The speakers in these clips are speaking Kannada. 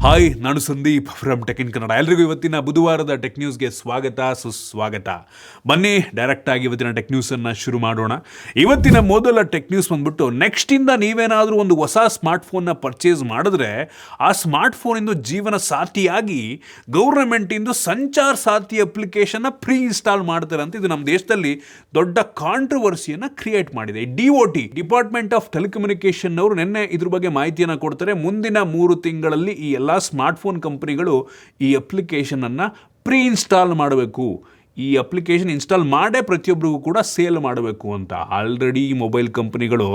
ಹಾಯ್, ನಾನು Sandeep from tech in Kannada. ಎಲ್ರಿಗೂ ಇವತ್ತಿನ ಬುಧವಾರದ ಟೆಕ್ ನ್ಯೂಸ್ಗೆ ಸ್ವಾಗತ ಸುಸ್ವಾಗತ. ಬನ್ನಿ ಡೈರೆಕ್ಟಾಗಿ ಇವತ್ತಿನ ಟೆಕ್ ನ್ಯೂಸನ್ನು ಶುರು ಮಾಡೋಣ. ಇವತ್ತಿನ ಮೊದಲ ಟೆಕ್ ನ್ಯೂಸ್ ಬಂದ್ಬಿಟ್ಟು, ನೆಕ್ಸ್ಟಿಂದ ನೀವೇನಾದರೂ ಒಂದು ಹೊಸ ಸ್ಮಾರ್ಟ್ಫೋನ್ನ ಪರ್ಚೇಸ್ ಮಾಡಿದ್ರೆ ಆ ಸ್ಮಾರ್ಟ್ಫೋನಿಂದು ಜೀವನ ಸಾಥಿಯಾಗಿ ಗೌರ್ಮೆಂಟಿಂದು ಸಂಚಾರ್ ಸಾಥಿ ಅಪ್ಲಿಕೇಶನ್ನ ಪ್ರೀ ಇನ್ಸ್ಟಾಲ್ ಮಾಡ್ತಾರೆ ಅಂತ. ಇದು ನಮ್ಮ ದೇಶದಲ್ಲಿ ದೊಡ್ಡ ಕಾಂಟ್ರವರ್ಸಿಯನ್ನು ಕ್ರಿಯೇಟ್ ಮಾಡಿದೆ. DOT, ಡಿಪಾರ್ಟ್ಮೆಂಟ್ ಆಫ್ ಟೆಲಿಕಮ್ಯುನಿಕೇಷನ್ ಅವರು ನಿನ್ನೆ ಇದ್ರ ಬಗ್ಗೆ ಮಾಹಿತಿಯನ್ನು ಕೊಡ್ತಾರೆ. ಮುಂದಿನ 3 ತಿಂಗಳಲ್ಲಿ ಈ ಎಲ್ಲ ಸ್ಮಾರ್ಟ್ಫೋನ್ ಕಂಪನಿಗಳು ಈ ಅಪ್ಲಿಕೇಶನನ್ನು ಪ್ರೀ ಇನ್ಸ್ಟಾಲ್ ಮಾಡಬೇಕು. ಈ ಅಪ್ಲಿಕೇಶನ್ ಇನ್ಸ್ಟಾಲ್ ಮಾಡೇ ಪ್ರತಿಯೊಬ್ಬರಿಗೂ ಕೂಡ ಸೇಲ್ ಮಾಡಬೇಕು ಅಂತ. ಆಲ್ರೆಡಿ ಈ ಮೊಬೈಲ್ ಕಂಪನಿಗಳು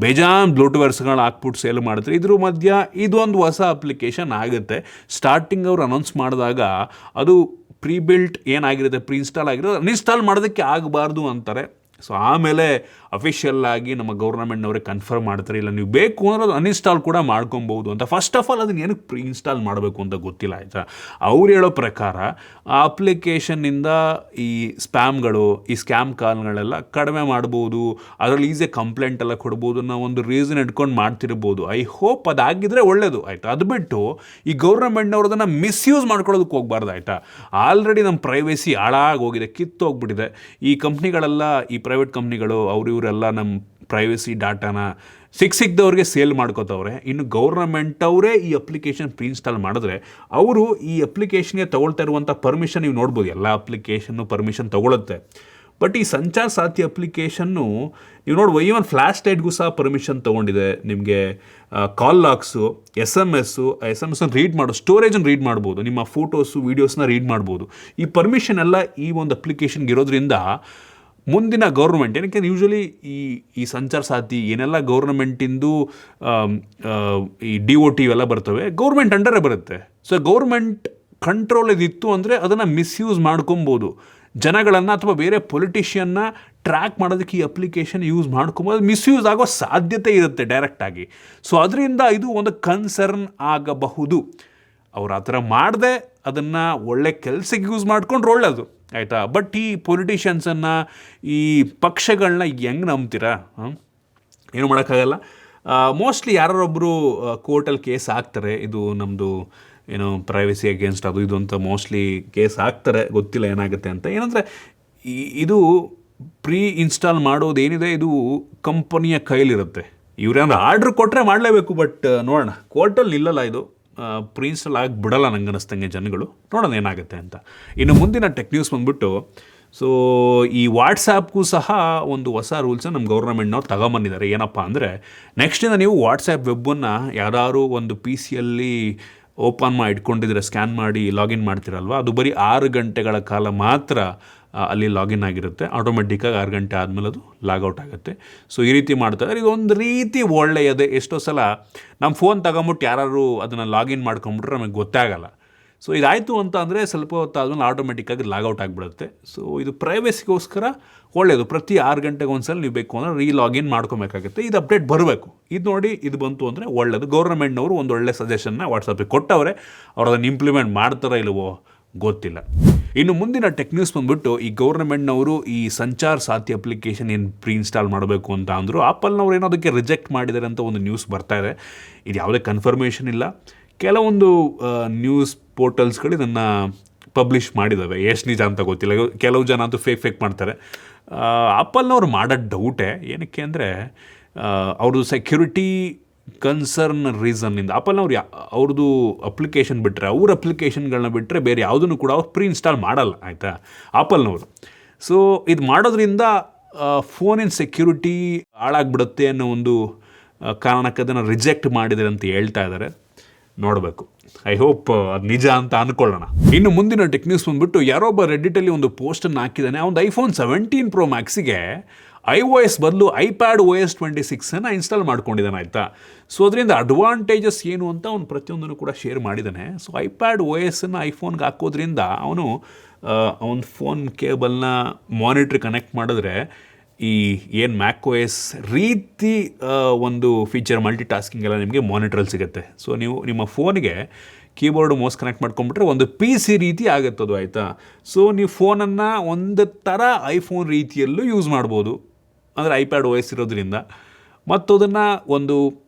ಬೇಜಾನ್ ಬ್ಲೂಟೂವರ್ಸ್ಗಳು ಹಾಕ್ಬಿಟ್ಟು ಸೇಲ್ ಮಾಡ್ತಾರೆ. ಇದ್ರ ಮಧ್ಯ ಇದೊಂದು ಹೊಸ ಅಪ್ಲಿಕೇಶನ್ ಆಗುತ್ತೆ. ಸ್ಟಾರ್ಟಿಂಗ್ ಅವರು ಅನೌನ್ಸ್ ಮಾಡಿದಾಗ ಅದು ಪ್ರೀ ಬಿಲ್ಟ್ ಏನಾಗಿರುತ್ತೆ, ಪ್ರೀ ಇನ್ಸ್ಟಾಲ್ ಆಗಿರೋದು ಅನ್ಇನ್ಸ್ಟಾಲ್ ಮಾಡೋದಕ್ಕೆ ಆಗಬಾರ್ದು ಅಂತಾರೆ. ಸೊ ಆಮೇಲೆ ಅಫಿಷಿಯಲ್ ಆಗಿ ನಮ್ಮ ಗೌರ್ಮೆಂಟ್ನವರೇ ಕನ್ಫರ್ಮ್ ಮಾಡ್ತಾರೆ, ಇಲ್ಲ ನೀವು ಬೇಕು ಅಂದರೆ ಅದು ಅನ್ಇನ್ಸ್ಟಾಲ್ ಕೂಡ ಮಾಡ್ಕೊಬೋದು ಅಂತ. ಫಸ್ಟ್ ಆಫ್ ಆಲ್ ಅದನ್ನು ಏನಕ್ಕೆ ಪ್ರೀ ಇನ್ಸ್ಟಾಲ್ ಮಾಡಬೇಕು ಅಂತ ಗೊತ್ತಿಲ್ಲ, ಆಯಿತಾ. ಅವ್ರು ಹೇಳೋ ಪ್ರಕಾರ ಆ ಅಪ್ಲಿಕೇಶನ್ನಿಂದ ಈ ಸ್ಪ್ಯಾಮ್ಗಳು, ಈ ಸ್ಕ್ಯಾಮ್ ಕಾಲ್ಗಳೆಲ್ಲ ಕಡಿಮೆ ಮಾಡ್ಬೋದು, ಅದರಲ್ಲಿ ಈಸಿಯಾಗಿ ಕಂಪ್ಲೇಂಟ್ ಎಲ್ಲ ಕೊಡ್ಬೋದು ಅನ್ನೋ ಒಂದು ರೀಸನ್ ಇಟ್ಕೊಂಡು ಮಾಡ್ತಿರ್ಬೋದು. ಐ ಹೋಪ್ ಅದಾಗಿದ್ದರೆ ಒಳ್ಳೆಯದು, ಆಯಿತಾ. ಅದು ಬಿಟ್ಟು ಈ ಗೌರ್ಮೆಂಟ್ನವ್ರು ಅದನ್ನು ಮಿಸ್ಯೂಸ್ ಮಾಡ್ಕೊಳ್ಳೋದಕ್ಕೆ ಹೋಗ್ಬಾರ್ದು, ಆಯಿತಾ. ಆಲ್ರೆಡಿ ನಮ್ಮ ಪ್ರೈವೇಸಿ ಹಾಳಾಗೋಗಿದೆ, ಕಿತ್ತೋಗ್ಬಿಟ್ಟಿದೆ. ಈ ಕಂಪ್ನಿಗಳೆಲ್ಲ, ಈ ಪ್ರೈವೇಟ್ ಕಂಪ್ನಿಗಳು ಇವರೆಲ್ಲ ನಮ್ಮ ಪ್ರೈವೇಸಿ ಡಾಟಾನ ಸಿಕ್ಕಿದವ್ರಿಗೆ ಸೇಲ್ ಮಾಡ್ಕೋತವ್ರೆ. ಇನ್ನು ಗೌರ್ಮೆಂಟ್ ಅವರೇ ಈ ಅಪ್ಲಿಕೇಶನ್ ಪ್ರೀ ಇನ್ಸ್ಟಾಲ್ ಮಾಡಿದ್ರೆ ಅವರು ಈ ಅಪ್ಲಿಕೇಶನ್ಗೆ ತೊಗೊಳ್ತಾ ಇರುವಂಥ ಪರ್ಮಿಷನ್ ನೀವು ನೋಡ್ಬೋದು. ಎಲ್ಲ ಅಪ್ಲಿಕೇಶನ್ನು ಪರ್ಮಿಷನ್ ತೊಗೊಳುತ್ತೆ. ಬಟ್ ಈ ಸಂಚಾರ್ ಸಾಥಿ ಅಪ್ಲಿಕೇಶನ್ನು ನೀವು ನೋಡ್ಬೋದು, ಈವನ್ ಫ್ಲ್ಯಾಶ್ ಲೈಟ್ಗೂ ಸಹ ಪರ್ಮಿಷನ್ ತೊಗೊಂಡಿದೆ. ನಿಮಗೆ ಕಾಲ್ ಲಾಕ್ಸು, SMS ರೀಡ್ ಮಾಡೋ, ಸ್ಟೋರೇಜನ್ನು ರೀಡ್ ಮಾಡ್ಬೋದು, ನಿಮ್ಮ ಫೋಟೋಸು ವೀಡಿಯೋಸ್ನ ರೀಡ್ ಮಾಡ್ಬೋದು. ಈ ಪರ್ಮಿಷನ್ ಎಲ್ಲ ಈ ಒಂದು ಅಪ್ಲಿಕೇಶನ್ಗೆ ಇರೋದ್ರಿಂದ ಮುಂದಿನ ಗೌರ್ಮೆಂಟ್, ಏನಕ್ಕೆ ಯೂಶ್ವಲಿ ಈ ಸಂಚಾರ್ ಸಾಥಿ ಏನೆಲ್ಲ ಗೌರ್ಮೆಂಟಿಂದು ಈ DOT ಇವೆಲ್ಲ ಬರ್ತವೆ, ಗೌರ್ಮೆಂಟ್ ಅಂಡರೇ ಬರುತ್ತೆ. ಸೊ ಗೌರ್ಮೆಂಟ್ ಕಂಟ್ರೋಲ್ ಇದಿತ್ತು ಅಂದರೆ ಅದನ್ನು ಮಿಸ್ಯೂಸ್ ಮಾಡ್ಕೊಬೋದು. ಜನಗಳನ್ನು ಅಥವಾ ಬೇರೆ ಪೊಲಿಟಿಷಿಯನ್ನ ಟ್ರ್ಯಾಕ್ ಮಾಡೋದಕ್ಕೆ ಈ ಅಪ್ಲಿಕೇಶನ್ ಯೂಸ್ ಮಾಡ್ಕೊಬೋದು. ಮಿಸ್ಯೂಸ್ ಆಗೋ ಸಾಧ್ಯತೆ ಇರುತ್ತೆ ಡೈರೆಕ್ಟಾಗಿ. ಸೊ ಅದರಿಂದ ಇದು ಒಂದು ಕನ್ಸರ್ನ್ ಆಗಬಹುದು. ಅವ್ರು ಆ ಥರ ಮಾಡದೆ ಅದನ್ನು ಒಳ್ಳೆ ಕೆಲಸಕ್ಕೆ ಯೂಸ್ ಮಾಡ್ಕೊಂಡ್ರೆ ಒಳ್ಳೆಯದು, ಆಯಿತಾ. ಬಟ್ ಈ ಪೊಲಿಟಿಷಿಯನ್ಸನ್ನು, ಈ ಪಕ್ಷಗಳನ್ನ ಹೆಂಗೆ ನಂಬ್ತೀರಾ? ಏನು ಮಾಡೋಕ್ಕಾಗಲ್ಲ. ಮೋಸ್ಟ್ಲಿ ಯಾರೊಬ್ಬರು ಕೋರ್ಟಲ್ಲಿ ಕೇಸ್ ಹಾಕ್ತಾರೆ, ಇದು ನಮ್ಮದು ಏನು ಪ್ರೈವಸಿ ಅಗೇನ್ಸ್ಟ್ ಅದು ಇದು ಅಂತ ಮೋಸ್ಟ್ಲಿ ಕೇಸ್ ಹಾಕ್ತಾರೆ. ಗೊತ್ತಿಲ್ಲ ಏನಾಗುತ್ತೆ ಅಂತ. ಏನಂದರೆ ಇದು ಪ್ರೀ ಇನ್ಸ್ಟಾಲ್ ಮಾಡೋದೇನಿದೆ ಇದು ಕಂಪನಿಯ ಕೈಲಿರುತ್ತೆ. ಇವ್ರೇನಾದ್ರು ಆರ್ಡ್ರ್ ಕೊಟ್ಟರೆ ಮಾಡಲೇಬೇಕು. ಬಟ್ ನೋಡೋಣ, ಕೋರ್ಟಲ್ಲಿ ನಿಲ್ಲಲ್ಲ ಇದು, ಪ್ರೀ ಇನ್ಸ್ಟಾಲ್ ಆಗಿ ಬಿಡಲ್ಲ ನಂಗೆ ಅನ್ನಿಸ್ತಂಗೆ ಜನಗಳು. ನೋಡೋಣ ಏನಾಗುತ್ತೆ ಅಂತ. ಇನ್ನು ಮುಂದಿನ ಟೆಕ್ ನ್ಯೂಸ್ ಬಂದ್ಬಿಟ್ಟು, ಸೊ ಈ ವಾಟ್ಸಾಪ್ಗೂ ಸಹ ಒಂದು ಹೊಸ ರೂಲ್ಸನ್ನು ನಮ್ಮ ಗೌರ್ಮೆಂಟ್ನವ್ರು ತಗೊಂಬಂದಿದ್ದಾರೆ. ಏನಪ್ಪ ಅಂದರೆ, ನೆಕ್ಸ್ಟಿಂದ ನೀವು ವಾಟ್ಸಾಪ್ ವೆಬ್ಬನ್ನು ಯಾರು ಒಂದು PCಯಲ್ಲಿ ಓಪನ್ ಮಾಡಿ ಇಟ್ಕೊಂಡಿದ್ರೆ, ಸ್ಕ್ಯಾನ್ ಮಾಡಿ ಲಾಗಿನ್ ಮಾಡ್ತಿರಲ್ವ, ಅದು ಬರೀ 6 ಗಂಟೆಗಳ ಕಾಲ ಮಾತ್ರ ಅಲ್ಲಿ ಲಾಗಿನ್ ಆಗಿರುತ್ತೆ. ಆಟೋಮೆಟಿಕ್ಕಾಗಿ 6 ಗಂಟೆ ಆದಮೇಲೆ ಅದು ಲಾಗೌಟ್ ಆಗುತ್ತೆ. ಸೊ ಈ ರೀತಿ ಮಾಡ್ತಾರೆ. ಇದೊಂದು ರೀತಿ ಒಳ್ಳೆಯದೇ. ಎಷ್ಟೋ ಸಲ ನಮ್ಮ ಫೋನ್ ತಗೊಂಬಿಟ್ಟು ಯಾರು ಅದನ್ನು ಲಾಗಿನ್ ಮಾಡ್ಕೊಂಬಿಟ್ರೆ ನಮಗೆ ಗೊತ್ತಾಗಲ್ಲ. ಸೊ ಇದಾಯಿತು ಅಂತ ಅಂದರೆ ಸ್ವಲ್ಪ ಹೊತ್ತಾದ್ಮೇಲೆ ಆಟೋಮೆಟಿಕ್ಕಾಗಿ ಲಾಗೌಟ್ ಆಗಿಬಿಡುತ್ತೆ. ಸೊ ಇದು ಪ್ರೈವೇಸಿಗೋಸ್ಕರ ಒಳ್ಳೆಯದು. ಪ್ರತಿ 6 ಗಂಟೆಗೆ ಒಂದ್ಸಲ ನೀವು ಬೇಕು ಅಂದರೆ ಲಾಗಿನ್ ಮಾಡ್ಕೊಬೇಕಾಗುತ್ತೆ. ಇದು ಅಪ್ಡೇಟ್ ಬರಬೇಕು. ಇದು ನೋಡಿ, ಇದು ಬಂತು ಅಂದರೆ ಒಳ್ಳೆಯದು. ಗೌರ್ಮೆಂಟ್ನವರು ಒಂದು ಒಳ್ಳೆ ಸಜೆಷನ್ನ ವಾಟ್ಸಪ್ಪಿಗೆ ಕೊಟ್ಟವ್ರೆ. ಅವ್ರು ಅದನ್ನು ಇಂಪ್ಲಿಮೆಂಟ್ ಮಾಡ್ತಾರೋ ಇಲ್ವೋ ಗೊತ್ತಿಲ್ಲ. ಇನ್ನು ಮುಂದಿನ ಟೆಕ್ ನ್ಯೂಸ್ ಬಂದ್ಬಿಟ್ಟು, ಈ ಗೌರ್ಮೆಂಟ್ನವರು ಈ ಸಂಚಾರ್ ಸಾಥಿ ಅಪ್ಲಿಕೇಶನ್ ಏನು ಪ್ರೀ ಇನ್ಸ್ಟಾಲ್ ಮಾಡಬೇಕು ಅಂತ ಅಂದರು. ಆಪಲ್ನವ್ರು ಏನೋ ಅದಕ್ಕೆ ರಿಜೆಕ್ಟ್ ಮಾಡಿದ್ದಾರೆ ಅಂತ ಒಂದು ನ್ಯೂಸ್ ಬರ್ತಾ ಇದೆ. ಇದು ಯಾವುದೇ ಕನ್ಫರ್ಮೇಷನ್ ಇಲ್ಲ. ಕೆಲವೊಂದು ನ್ಯೂಸ್ ಪೋರ್ಟಲ್ಸ್ಗಳು ಇದನ್ನು ಪಬ್ಲಿಷ್ ಮಾಡಿದ್ದಾವೆ. ಎಷ್ಟು ನಿಜ ಅಂತ ಗೊತ್ತಿಲ್ಲ. ಕೆಲವು ಜನ ಅಂತೂ ಫೇಕ್ ಮಾಡ್ತಾರೆ. ಆಪಲ್ನವ್ರು ಮಾಡೋ ಡೌಟೇ. ಏನಕ್ಕೆ ಅಂದರೆ ಅವ್ರದ್ದು ಸೆಕ್ಯೂರಿಟಿ ಕನ್ಸರ್ನ್ ರೀಸನ್ನಿಂದ ಆಪಲ್ನವ್ರು ಅವ್ರದ್ದು ಅಪ್ಲಿಕೇಶನ್ ಬಿಟ್ಟರೆ, ಅವ್ರ ಅಪ್ಲಿಕೇಶನ್ಗಳನ್ನ ಬಿಟ್ಟರೆ ಬೇರೆ ಯಾವುದನ್ನು ಕೂಡ ಅವ್ರು ಪ್ರೀ ಇನ್ಸ್ಟಾಲ್ ಮಾಡಲ್ಲ, ಆಯಿತಾ, ಆಪಲ್ನವರು. ಸೊ ಇದು ಮಾಡೋದ್ರಿಂದ ಫೋನಿನ ಸೆಕ್ಯೂರಿಟಿ ಹಾಳಾಗ್ಬಿಡುತ್ತೆ ಅನ್ನೋ ಒಂದು ಕಾರಣಕ್ಕೆ ಅದನ್ನು ರಿಜೆಕ್ಟ್ ಮಾಡಿದ್ದಾರೆ ಅಂತ ಹೇಳ್ತಾ ಇದ್ದಾರೆ. ನೋಡಬೇಕು. ಐ ಹೋಪ್ ಅದು ನಿಜ ಅಂತ ಅಂದ್ಕೊಳ್ಳೋಣ. ಇನ್ನು ಮುಂದಿನ ಟೆಕ್ ನ್ಯೂಸ್ ಬಂದ್ಬಿಟ್ಟು, ಯಾರೊಬ್ಬ ರೆಡ್ಡಿಟಲ್ಲಿ ಒಂದು ಪೋಸ್ಟನ್ನು ಹಾಕಿದ್ದಾನೆ. ಒಂದು iPhone 17 Pro Maxಗೆ iOS ಬದಲು iPadOS 26 ಇನ್ಸ್ಟಾಲ್ ಮಾಡ್ಕೊಂಡಿದ್ದಾನೆ, ಆಯಿತಾ. ಸೊ ಅದರಿಂದ ಅಡ್ವಾಂಟೇಜಸ್ ಏನು ಅಂತ ಅವನು ಪ್ರತಿಯೊಂದನ್ನು ಕೂಡ ಶೇರ್ ಮಾಡಿದ್ದಾನೆ. ಸೊ iPadOS ಐಫೋನ್ಗೆ ಹಾಕೋದ್ರಿಂದ ಅವನು ಅವನ ಫೋನ್ ಕೇಬಲ್ನ ಮಾನಿಟ್ರ್ ಕನೆಕ್ಟ್ ಮಾಡಿದ್ರೆ ಈ ಏನು MacOS ರೀತಿ ಒಂದು ಫೀಚರ್ ಮಲ್ಟಿ ಟಾಸ್ಕಿಂಗ್ ಎಲ್ಲ ನಿಮಗೆ ಮಾನಿಟ್ರಲ್ಲಿ ಸಿಗುತ್ತೆ. ಸೊ ನೀವು ನಿಮ್ಮ ಫೋನ್ಗೆ ಕೀಬೋರ್ಡ್ ಮೌಸ್ ಕನೆಕ್ಟ್ ಮಾಡ್ಕೊಂಬಿಟ್ರೆ ಒಂದು PC ರೀತಿ ಆಗುತ್ತದು, ಆಯಿತಾ. ಸೊ ನೀವು ಫೋನನ್ನು ಒಂದು ಥರ ಐಫೋನ್ ರೀತಿಯಲ್ಲೂ ಯೂಸ್ ಮಾಡ್ಬೋದು, ಅಂದರೆ iPadOS ಇರೋದ್ರಿಂದ. ಮತ್ತು ಅದನ್ನು ಒಂದು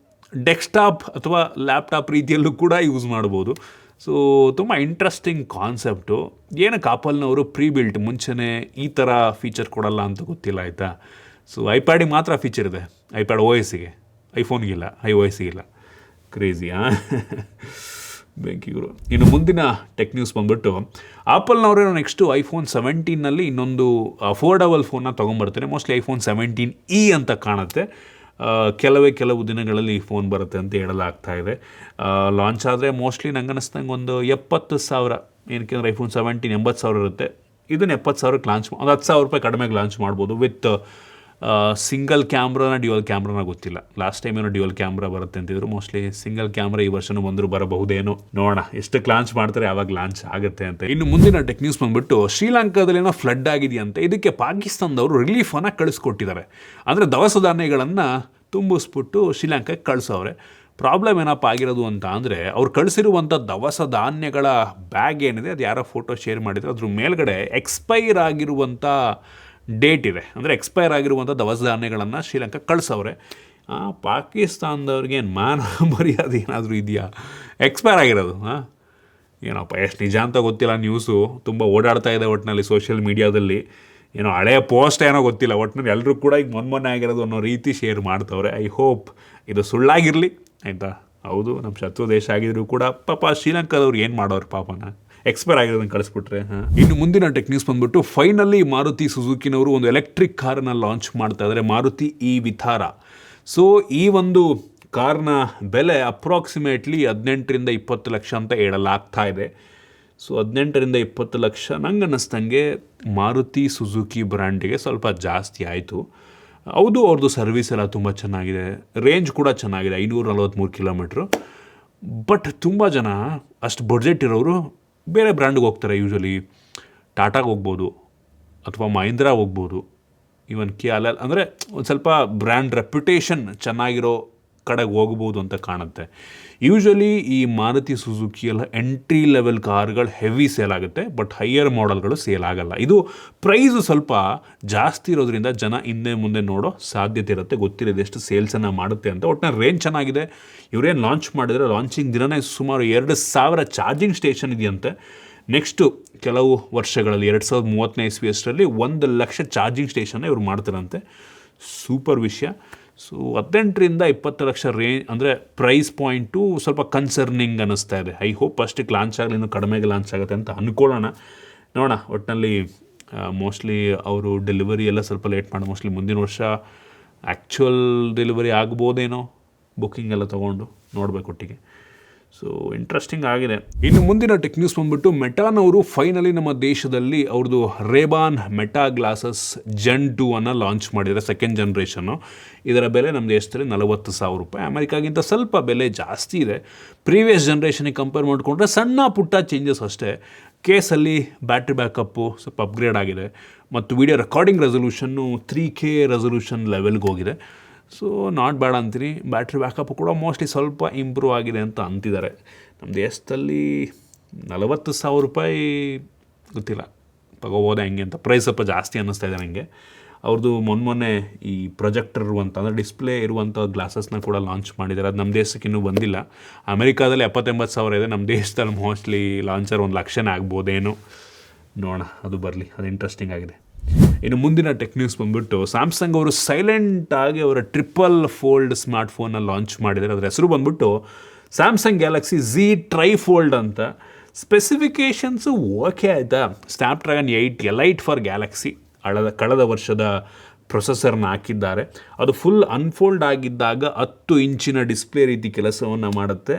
ಡೆಸ್ಕ್ಟಾಪ್ ಅಥವಾ ಲ್ಯಾಪ್ಟಾಪ್ ರೀತಿಯಲ್ಲೂ ಕೂಡ ಯೂಸ್ ಮಾಡ್ಬೋದು. ಸೊ ತುಂಬ ಇಂಟ್ರೆಸ್ಟಿಂಗ್ ಕಾನ್ಸೆಪ್ಟು. ಏನಕ್ಕೆ ಆಪಲ್ನವರು ಪ್ರೀ ಬಿಲ್ಟ್ ಮುಂಚೆನೇ ಈ ಥರ ಫೀಚರ್ ಕೊಡಲ್ಲ ಅಂತ ಗೊತ್ತಿಲ್ಲ, ಆಯಿತಾ. ಸೊ ಐಪ್ಯಾಡಿಗೆ ಮಾತ್ರ ಫೀಚರ್ ಇದೆ, ಐಪ್ಯಾಡ್ ಓ ಎಸ್ಸಿಗೆ, ಐಫೋನ್ಗಿಲ್ಲ, iOS-ಗಿಲ್ಲ. ಕ್ರೇಜಿಯಾ ಬೆಂಕಿಗಳು. ಇನ್ನು ಮುಂದಿನ ಟೆಕ್ ನ್ಯೂಸ್ ಬಂದ್ಬಿಟ್ಟು ಆಪಲ್ನವರೇನೋ ನೆಕ್ಸ್ಟು ಐಫೋನ್ 17ನಲ್ಲಿ ಇನ್ನೊಂದು ಅಫೋರ್ಡಬಲ್ ಫೋನ್ನ ತೊಗೊಂಬರ್ತಾರೆ. ಮೋಸ್ಟ್ಲಿ ಐಫೋನ್ 17E ಅಂತ ಕಾಣುತ್ತೆ. ಕೆಲವು ದಿನಗಳಲ್ಲಿ ಈ ಫೋನ್ ಬರುತ್ತೆ ಅಂತ ಹೇಳಲಾಗ್ತಾ ಇದೆ. ಲಾಂಚ್ ಆದರೆ ಮೋಸ್ಟ್ಲಿ ನಂಗೆ ಅನ್ನಿಸ್ದಂಗೆ ಒಂದು 70,000, ಏನಕ್ಕೆ ಅಂದರೆ ಐಫೋನ್ 17 80,000 ಇರುತ್ತೆ. ಇದನ್ನು 70,000ಕ್ಕೆ ಲಾಂಚ್, ಒಂದು 10,000 ರೂಪಾಯಿ ಕಡಿಮೆಗೆ ಲಾಂಚ್ ಮಾಡ್ಬೋದು. ವಿತ್ ಸಿಂಗಲ್ ಕ್ಯಾಮ್ರಾನ ಡ್ಯುಯಲ್ ಕ್ಯಾಮ್ರಾನ ಗೊತ್ತಿಲ್ಲ. ಲಾಸ್ಟ್ ಟೈಮ್ ಏನೋ ಡ್ಯುಯಲ್ ಕ್ಯಾಮ್ರಾ ಬರುತ್ತೆ ಅಂತಿದ್ರು. ಮೋಸ್ಟ್ಲಿ ಸಿಂಗಲ್ ಕ್ಯಾಮ್ರಾ ಈ ವರ್ಷನೂ ಬಂದರೂ ಬರಬಹುದೇನೋ, ನೋಡೋಣ ಎಷ್ಟಕ್ಕೆ ಲಾಂಚ್ ಮಾಡ್ತಾರೆ, ಯಾವಾಗ ಲಾಂಚ್ ಆಗುತ್ತೆ ಅಂತ. ಇನ್ನು ಮುಂದಿನ ಟೆಕ್ ನ್ಯೂಸ್ ಬಂದ್ಬಿಟ್ಟು ಶ್ರೀಲಂಕಾದಲ್ಲಿ ಏನೋ ಫ್ಲಡ್ ಆಗಿದೆಯಂತೆ. ಇದಕ್ಕೆ ಪಾಕಿಸ್ತಾನದವರು ರಿಲೀಫನ್ನು ಕಳಿಸ್ಕೊಟ್ಟಿದ್ದಾರೆ. ಅಂದರೆ ದವಸ ಧಾನ್ಯಗಳನ್ನು ತುಂಬಿಸ್ಬಿಟ್ಟು ಶ್ರೀಲಂಕಾಕ್ಕೆ ಕಳಿಸೋರೆ. ಪ್ರಾಬ್ಲಮ್ ಏನಪ್ಪ ಆಗಿರೋದು ಅಂತ ಅಂದರೆ, ಅವ್ರು ಕಳಿಸಿರುವಂಥ ದವಸ ಧಾನ್ಯಗಳ ಬ್ಯಾಗ್ ಏನಿದೆ, ಅದು ಯಾರೋ ಫೋಟೋ ಶೇರ್ ಮಾಡಿದರೆ ಅದ್ರ ಮೇಲ್ಗಡೆ ಎಕ್ಸ್ಪೈರ್ ಆಗಿರುವಂಥ ಡೇಟ್ ಇದೆ. ಅಂದರೆ ಎಕ್ಸ್ಪೈರ್ ಆಗಿರುವಂಥ ದವಸ ಧಾನ್ಯಗಳನ್ನು ಶ್ರೀಲಂಕಾ ಕಳಿಸವ್ರೆ. ಪಾಕಿಸ್ತಾನದವ್ರಿಗೆ ಏನು ಮಾನ ಮರ್ಯಾದೆ ಏನಾದರೂ ಇದೆಯಾ? ಎಕ್ಸ್ಪೈರ್ ಆಗಿರೋದು ಏನಪ್ಪ, ಎಷ್ಟು ನಿಜ ಅಂತ ಗೊತ್ತಿಲ್ಲ. ನ್ಯೂಸು ತುಂಬ ಓಡಾಡ್ತಾ ಇದೆ ಒಟ್ಟಿನಲ್ಲಿ ಸೋಷಿಯಲ್ ಮೀಡಿಯಾದಲ್ಲಿ. ಏನೋ ಹಳೆಯ ಪೋಸ್ಟ್ ಏನೋ ಗೊತ್ತಿಲ್ಲ, ಒಟ್ಟಿನಲ್ಲಿ ಎಲ್ಲರೂ ಕೂಡ ಈಗ ಮೊನ್ನೆ ಆಗಿರೋದು ಅನ್ನೋ ರೀತಿ ಶೇರ್ ಮಾಡ್ತವ್ರೆ. ಐ ಹೋಪ್ ಇದು ಸುಳ್ಳಾಗಿರಲಿ, ಆಯಿತಾ. ಹೌದು, ನಮ್ಮ ಶತ್ರು ದೇಶ ಆಗಿದ್ರು ಕೂಡ ಪಾಪ ಶ್ರೀಲಂಕಾದವ್ರು ಏನು ಮಾಡೋರು ಪಾಪನ, ಎಕ್ಸ್ಪೈರ್ ಆಗಿರೋದನ್ನು ಕಳಿಸ್ಬಿಟ್ರೆ. ಇನ್ನು ಮುಂದಿನ ಟೆಕ್ ನ್ಯೂಸ್ ಬಂದ್ಬಿಟ್ಟು ಫೈನಲಿ ಮಾರುತಿ ಸುಜುಕಿನವರು ಒಂದು ಎಲೆಕ್ಟ್ರಿಕ್ ಕಾರನ್ನು ಲಾಂಚ್ ಮಾಡ್ತಾ ಇದ್ದಾರೆ, ಮಾರುತಿ ಈ ವಿಥಾರ. ಸೊ ಈ ಒಂದು ಕಾರ್ನ ಬೆಲೆ ಅಪ್ರಾಕ್ಸಿಮೇಟ್ಲಿ 18 ರಿಂದ 20 ಲಕ್ಷ ಅಂತ ಹೇಳಲಾಗ್ತಾ ಇದೆ. ಸೊ 18 ರಿಂದ 20 ಲಕ್ಷ ನಂಗೆ ಅನ್ನಿಸ್ದಂಗೆ ಮಾರುತಿ ಸುಜುಕಿ ಬ್ರ್ಯಾಂಡಿಗೆ ಸ್ವಲ್ಪ ಜಾಸ್ತಿ ಆಯಿತು. ಹೌದು, ಅವ್ರದ್ದು ಸರ್ವಿಸ್ ಎಲ್ಲ ತುಂಬ ಚೆನ್ನಾಗಿದೆ, ರೇಂಜ್ ಕೂಡ ಚೆನ್ನಾಗಿದೆ, 543 ಕಿಲೋಮೀಟ್ರು. ಬಟ್ ತುಂಬ ಜನ ಅಷ್ಟು ಬಡ್ಜೆಟ್ ಇರೋರು ಬೇರೆ ಬ್ರ್ಯಾಂಡ್ಗೆ ಹೋಗ್ತಾರೆ. ಯೂಶ್ವಲಿ ಟಾಟಾಗೆ ಹೋಗ್ಬೋದು, ಅಥವಾ ಮಹೀಂದ್ರಾ ಹೋಗ್ಬೋದು, ಈವನ್ KIA, ಅಂದರೆ ಒಂದು ಸ್ವಲ್ಪ ಬ್ರ್ಯಾಂಡ್ ರೆಪ್ಯುಟೇಷನ್ ಚೆನ್ನಾಗಿರೋ ಕಡೆಗೆ ಹೋಗ್ಬೋದು ಅಂತ ಕಾಣುತ್ತೆ. ಯೂಶ್ವಲಿ ಈ ಮಾರುತಿ ಸುಜುಕಿ ಎಲ್ಲ ಎಂಟ್ರಿ ಲೆವೆಲ್ ಕಾರ್ಗಳು ಹೆವಿ ಸೇಲ್ ಆಗುತ್ತೆ, ಬಟ್ ಹೈಯರ್ ಮಾಡೆಲ್ಗಳು ಸೇಲ್ ಆಗಲ್ಲ. ಇದು ಪ್ರೈಸು ಸ್ವಲ್ಪ ಜಾಸ್ತಿ ಇರೋದ್ರಿಂದ ಜನ ಹಿಂದೆ ಮುಂದೆ ನೋಡೋ ಸಾಧ್ಯತೆ ಇರುತ್ತೆ. ಗೊತ್ತಿರೋದು ಎಷ್ಟು ಸೇಲ್ಸನ್ನು ಮಾಡುತ್ತೆ ಅಂತ. ಒಟ್ಟಿನ ರೇಂಜ್ ಚೆನ್ನಾಗಿದೆ. ಇವರೇನು ಲಾಂಚ್ ಮಾಡಿದರೆ ಲಾಂಚಿಂಗ್ ದಿನವೇ ಸುಮಾರು 2,000 ಚಾರ್ಜಿಂಗ್ ಸ್ಟೇಷನ್ ಇದೆಯಂತೆ. ನೆಕ್ಸ್ಟು ಕೆಲವು ವರ್ಷಗಳಲ್ಲಿ 2030ನೇ ಇಸ್ವಿಯಷ್ಟರಲ್ಲಿ 1 ಲಕ್ಷ ಚಾರ್ಜಿಂಗ್ ಸ್ಟೇಷನ್ನ ಇವ್ರು ಮಾಡ್ತಾರಂತೆ. ಸೂಪರ್ ವಿಷಯ. ಸೊ 18 ರಿಂದ 20 ಲಕ್ಷ ರೇಂಜ್ ಅಂದರೆ ಪ್ರೈಸ್ ಪಾಯಿಂಟು ಸ್ವಲ್ಪ ಕನ್ಸರ್ನಿಂಗ್ ಅನ್ನಿಸ್ತಾ ಇದೆ. ಐ ಹೋಪ್ ಅಷ್ಟಕ್ಕೆ ಲಾಂಚ್ ಆಗಲಿ, ಇನ್ನೂ ಕಡಿಮೆಗೆ ಲಾಂಚ್ ಆಗುತ್ತೆ ಅಂತ ಅಂದ್ಕೊಳ್ಳೋಣ. ನೋಡೋಣ. ಒಟ್ಟಿನಲ್ಲಿ ಮೋಸ್ಟ್ಲಿ ಅವರು ಡೆಲಿವರಿ ಎಲ್ಲ ಸ್ವಲ್ಪ ಲೇಟ್ ಮಾಡಿ, ಮೋಸ್ಟ್ಲಿ ಮುಂದಿನ ವರ್ಷ ಆ್ಯಕ್ಚುಯಲ್ ಡೆಲಿವರಿ ಆಗ್ಬೋದೇನೋ, ಬುಕ್ಕಿಂಗ್ ಎಲ್ಲ ತೊಗೊಂಡು ನೋಡಬೇಕು ಒಟ್ಟಿಗೆ. ಸೊ ಇಂಟ್ರೆಸ್ಟಿಂಗ್ ಆಗಿದೆ. ಇನ್ನು ಮುಂದಿನ ಟೆಕ್ ನ್ಯೂಸ್ ಬಂದ್ಬಿಟ್ಟು ಮೆಟಾನವರು ಫೈನಲಿ ನಮ್ಮ ದೇಶದಲ್ಲಿ ಅವ್ರದ್ದು ರೇಬಾನ್ ಮೆಟಾ ಗ್ಲಾಸಸ್ Gen 2 ಅನ್ನು ಲಾಂಚ್ ಮಾಡಿದ್ದಾರೆ, ಸೆಕೆಂಡ್ ಜನ್ರೇಷನ್ನು. ಇದರ ಬೆಲೆ ನಮ್ಮ ದೇಶದಲ್ಲಿ 40,000 ರೂಪಾಯಿ. ಅಮೆರಿಕಾಗಿಂತ ಸ್ವಲ್ಪ ಬೆಲೆ ಜಾಸ್ತಿ ಇದೆ. ಪ್ರೀವಿಯಸ್ ಜನ್ರೇಷನಿಗೆ ಕಂಪೇರ್ ಮಾಡಿಕೊಂಡ್ರೆ ಸಣ್ಣ ಪುಟ್ಟ ಚೇಂಜಸ್ ಅಷ್ಟೇ. ಕೇಸಲ್ಲಿ ಬ್ಯಾಟ್ರಿ ಬ್ಯಾಕಪ್ಪು ಸ್ವಲ್ಪ ಅಪ್ಗ್ರೇಡ್ ಆಗಿದೆ, ಮತ್ತು ವಿಡಿಯೋ ರೆಕಾರ್ಡಿಂಗ್ ರೆಸೊಲ್ಯೂಷನ್ನು 3K ರೆಸೊಲ್ಯೂಷನ್ ಲೆವೆಲ್ಗೆ ಹೋಗಿದೆ. ಸೊ ನಾಟ್ ಬ್ಯಾಡ್ ಅಂತೀನಿ. ಬ್ಯಾಟ್ರಿ ಬ್ಯಾಕಪ್ ಕೂಡ ಮೋಸ್ಟ್ಲಿ ಸ್ವಲ್ಪ ಇಂಪ್ರೂವ್ ಆಗಿದೆ ಅಂತ ಅಂತಿದ್ದಾರೆ. ನಮ್ಮ ದೇಶದಲ್ಲಿ 40,000 ರೂಪಾಯಿ ಗೊತ್ತಿಲ್ಲ ತಗೋಬೋದೇ ಹೆಂಗೆ ಅಂತ. ಪ್ರೈಸ್ ಸ್ವಲ್ಪ ಜಾಸ್ತಿ ಅನ್ನಿಸ್ತಾ ಇದೆ ನನಗೆ. ಅವ್ರದ್ದು ಮೊನ್ನೆ ಈ ಪ್ರೊಜೆಕ್ಟರ್ ಇರುವಂಥ, ಅಂದರೆ ಡಿಸ್ಪ್ಲೇ ಇರುವಂಥ ಗ್ಲಾಸಸ್ನ ಕೂಡ ಲಾಂಚ್ ಮಾಡಿದ್ದಾರೆ. ಅದು ನಮ್ಮ ದೇಶಕ್ಕೆ ಇನ್ನೂ ಬಂದಿಲ್ಲ. ಅಮೆರಿಕಾದಲ್ಲಿ 70,000 ಇದೆ, ನಮ್ಮ ದೇಶದಲ್ಲಿ ಮೋಸ್ಟ್ಲಿ ಲಾಂಚರ್ 1 ಲಕ್ಷನೇ ಆಗ್ಬೋದೇನೋ. ನೋಡೋಣ, ಅದು ಬರಲಿ, ಅದು ಇಂಟ್ರೆಸ್ಟಿಂಗ್ ಆಗಿದೆ. ಇನ್ನು ಮುಂದಿನ ಟೆಕ್ ನ್ಯೂಸ್ ಬಂದ್ಬಿಟ್ಟು ಸ್ಯಾಮ್ಸಂಗ್ ಅವರು ಸೈಲೆಂಟಾಗಿ ಅವರ ಟ್ರಿಪಲ್ ಫೋಲ್ಡ್ ಸ್ಮಾರ್ಟ್ಫೋನ್ನ ಲಾಂಚ್ ಮಾಡಿದ್ದಾರೆ. ಅದರ ಹೆಸರು ಬಂದ್ಬಿಟ್ಟು ಸ್ಯಾಮ್ಸಂಗ್ ಗ್ಯಾಲಕ್ಸಿ Z ಟ್ರೈಫೋಲ್ಡ್ ಅಂತ. ಸ್ಪೆಸಿಫಿಕೇಷನ್ಸು ಓಕೆ ಆಯಿತಾ. ಸ್ನ್ಯಾಪ್ಡ್ರ್ಯಾಗನ್ 8 ಎಲೈಟ್ ಫಾರ್ ಗ್ಯಾಲಕ್ಸಿ ಕಳೆದ ವರ್ಷದ ಪ್ರೊಸೆಸರ್ನ ಹಾಕಿದ್ದಾರೆ. ಅದು ಫುಲ್ ಅನ್ಫೋಲ್ಡ್ ಆಗಿದ್ದಾಗ 10 ಇಂಚಿನ ಡಿಸ್ಪ್ಲೇ ರೀತಿ ಕೆಲಸವನ್ನು ಮಾಡುತ್ತೆ.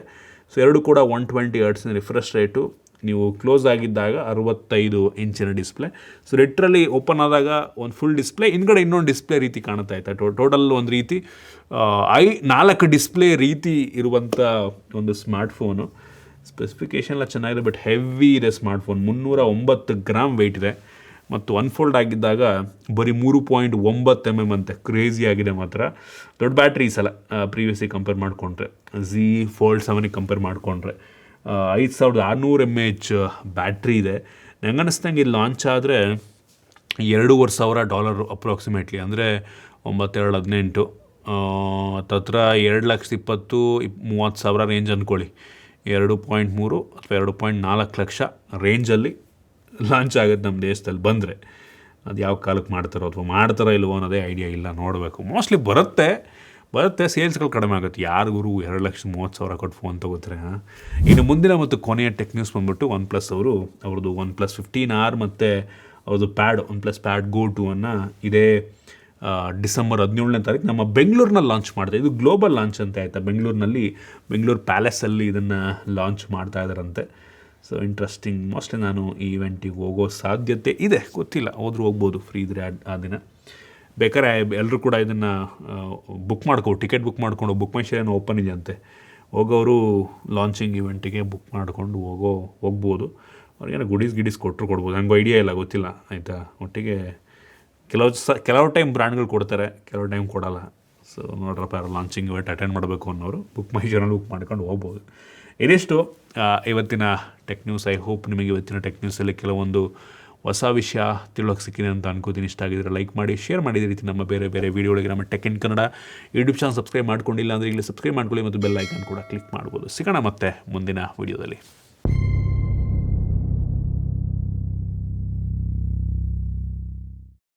ಸೊ ಎರಡು ಕೂಡ 120 ಹರ್ಟ್ಸ್ನ ರಿಫ್ರೆಶ್ ರೇಟು. ನೀವು ಕ್ಲೋಸ್ ಆಗಿದ್ದಾಗ 65 ಇಂಚಿನ ಡಿಸ್ಪ್ಲೇ. ಸೊ ಲಿಟ್ರಲಿ ಓಪನ್ ಆದಾಗ ಒಂದು ಫುಲ್ ಡಿಸ್ಪ್ಲೇ, ಹಿಂದ್ಗಡೆ ಇನ್ನೊಂದು ಡಿಸ್ಪ್ಲೇ ರೀತಿ ಕಾಣುತ್ತಾ ಆಯ್ತಾ. ಟೋಟಲ್ ಒಂದು ರೀತಿ 4 ಡಿಸ್ಪ್ಲೇ ರೀತಿ ಇರುವಂಥ ಒಂದು ಸ್ಮಾರ್ಟ್ಫೋನು. ಸ್ಪೆಸಿಫಿಕೇಷನ್ ಎಲ್ಲ ಚೆನ್ನಾಗಿದೆ, ಬಟ್ ಹೆವಿ ಇದೆ ಸ್ಮಾರ್ಟ್ಫೋನ್. 309 ಗ್ರಾಮ್ ವೆಯ್ಟ್ ಇದೆ, ಮತ್ತು ಅನ್ಫೋಲ್ಡ್ ಆಗಿದ್ದಾಗ ಬರೀ 3.9 mm ಅಂತೆ. ಕ್ರೇಜಿ ಆಗಿದೆ ಮಾತ್ರ. ದೊಡ್ಡ ಬ್ಯಾಟ್ರಿ ಈ ಸಲ ಪ್ರೀವಿಯಸ್ಲಿ ಕಂಪೇರ್ ಮಾಡಿಕೊಂಡ್ರೆ, Z Fold 7ಗೆ ಕಂಪೇರ್ ಮಾಡಿಕೊಂಡ್ರೆ 5600 mAh ಬ್ಯಾಟ್ರಿ ಇದೆ. ನಂಗೆ ಅನ್ನಿಸ್ದಂಗೆ ಇಲ್ಲಿ ಲಾಂಚ್ ಆದರೆ $2,500 ಅಪ್ರಾಕ್ಸಿಮೇಟ್ಲಿ, ಅಂದರೆ 9, 2, 18 ಹತ್ರ 2,20,000-30,000 ರೇಂಜ್ ಅಂದ್ಕೊಳ್ಳಿ. 2.3 ಅಥವಾ 2.4 ಲಕ್ಷ ರೇಂಜಲ್ಲಿ ಲಾಂಚ್ ಆಗುತ್ತೆ ನಮ್ಮ ದೇಶದಲ್ಲಿ. ಬಂದರೆ ಅದು ಯಾವ ಕಾಲಕ್ಕೆ ಮಾಡ್ತಾರೋ ಅಥವಾ ಮಾಡ್ತಾರೋ ಇಲ್ವೋ ಅನ್ನೋದೇ ಐಡಿಯಾ ಇಲ್ಲ, ನೋಡಬೇಕು. ಮೋಸ್ಟ್ಲಿ ಬರುತ್ತೆ, ಸೇಲ್ಸ್ಗಳು ಕಡಿಮೆ ಆಗುತ್ತೆ. ಯಾರಿಗೂ 2,30,000 ಕೊಟ್ಟು ಫೋನ್ ತೊಗೋತಾರೆ. ಇನ್ನು ಮುಂದಿನ ಮತ್ತು ಕೊನೆಯ ಟೆಕ್ ನ್ಯೂಸ್ ಬಂದ್ಬಿಟ್ಟು OnePlus ಅವ್ರದ್ದು OnePlus 15R ಮತ್ತು ಅವ್ರದ್ದು OnePlus Pad Go 2 ಇದೇ ಡಿಸೆಂಬರ್ 17ನೇ ತಾರೀಕು ನಮ್ಮ ಬೆಂಗಳೂರಿನಲ್ಲಿ ಲಾಂಚ್ ಮಾಡ್ತಾರೆ. ಇದು ಗ್ಲೋಬಲ್ ಲಾಂಚ್ ಅಂತ ಆಯಿತಾ. ಬೆಂಗಳೂರು ಪ್ಯಾಲೇಸಲ್ಲಿ ಇದನ್ನು ಲಾಂಚ್ ಮಾಡ್ತಾ ಇದ್ದಾರಂತೆ. So interesting. ಮೋಸ್ಟ್ಲಿ ನಾನು ಈ ಇವೆಂಟಿಗೆ ಹೋಗೋ ಸಾಧ್ಯತೆ ಇದೆ, ಗೊತ್ತಿಲ್ಲ. ಹೋಗ್ಬೋದು, ಫ್ರೀ ಇದ್ದರೆ ಆ ದಿನ. ಬೇಕಾದ್ರೆ ಎಲ್ಲರೂ ಕೂಡ ಇದನ್ನು ಟಿಕೆಟ್ ಬುಕ್ ಮಾಡಿಕೊಂಡು ಬುಕ್ ಮೈ ಶೋ ಓಪನ್ ಇದೆಯಂತೆ, ಹೋಗೋರು ಲಾಂಚಿಂಗ್ ಇವೆಂಟಿಗೆ ಬುಕ್ ಮಾಡಿಕೊಂಡು ಹೋಗ್ಬೋದು. ಅವ್ರಿಗೇನೋ ಗಿಡೀಸ್ ಕೊಡ್ಬೋದು, ನನಗೂ ಐಡಿಯಾ ಇಲ್ಲ, ಗೊತ್ತಿಲ್ಲ ಆಯಿತಾ. ಒಟ್ಟಿಗೆ ಕೆಲವು ಟೈಮ್ ಬ್ರ್ಯಾಂಡ್ಗಳು ಕೊಡ್ತಾರೆ, ಕೆಲವು ಟೈಮ್ ಕೊಡೋಲ್ಲ. ಸೊ ನೋಡ್ರಪ್ಪ, ಯಾರು ಲಾಂಚಿಂಗ್ ಇವೆಂಟ್ ಅಟೆಂಡ್ ಮಾಡಬೇಕು ಅನ್ನೋರು ಬುಕ್ ಮೈ ಶೋನಲ್ಲಿ ಬುಕ್ ಮಾಡ್ಕೊಂಡು ಹೋಗ್ಬೋದು. ಇದಿಷ್ಟು ಇವತ್ತಿನ ಟೆಕ್ ನ್ಯೂಸ್. ಐ ಹೋಪ್ ನಿಮಗೆ ಇವತ್ತಿನ ಟೆಕ್ ನ್ಯೂಸಲ್ಲಿ ಕೆಲವೊಂದು ಹೊಸ ವಿಷಯ ತಿಳೋಕ್ಕೆ ಸಿಕ್ಕಿದೆ ಅಂತ ಅನ್ಕೋತೀನಿ. ಇಷ್ಟ ಆಗಿದ್ರೆ ಲೈಕ್ ಮಾಡಿ, ಶೇರ್ ಮಾಡಿ. ಇದೇ ರೀತಿ ನಮ್ಮ ಬೇರೆ ವೀಡಿಯೋಗಳಿಗೆ ನಮ್ಮ tech in Kannada YouTube channel subscribe ಮಾಡ್ಕೊಂಡಿಲ್ಲ ಅಂದರೆ ಈಗಲೇ ಸಬ್ಸ್ಕ್ರೈಬ್ ಮಾಡ್ಕೊಳ್ಳಿ ಮತ್ತು ಬೆಲ್ ಐಕಾನ್ ಕೂಡ ಕ್ಲಿಕ್ ಮಾಡ್ಬೋದು. ಸಿಗೋಣ ಮತ್ತೆ ಮುಂದಿನ ವೀಡಿಯೋದಲ್ಲಿ.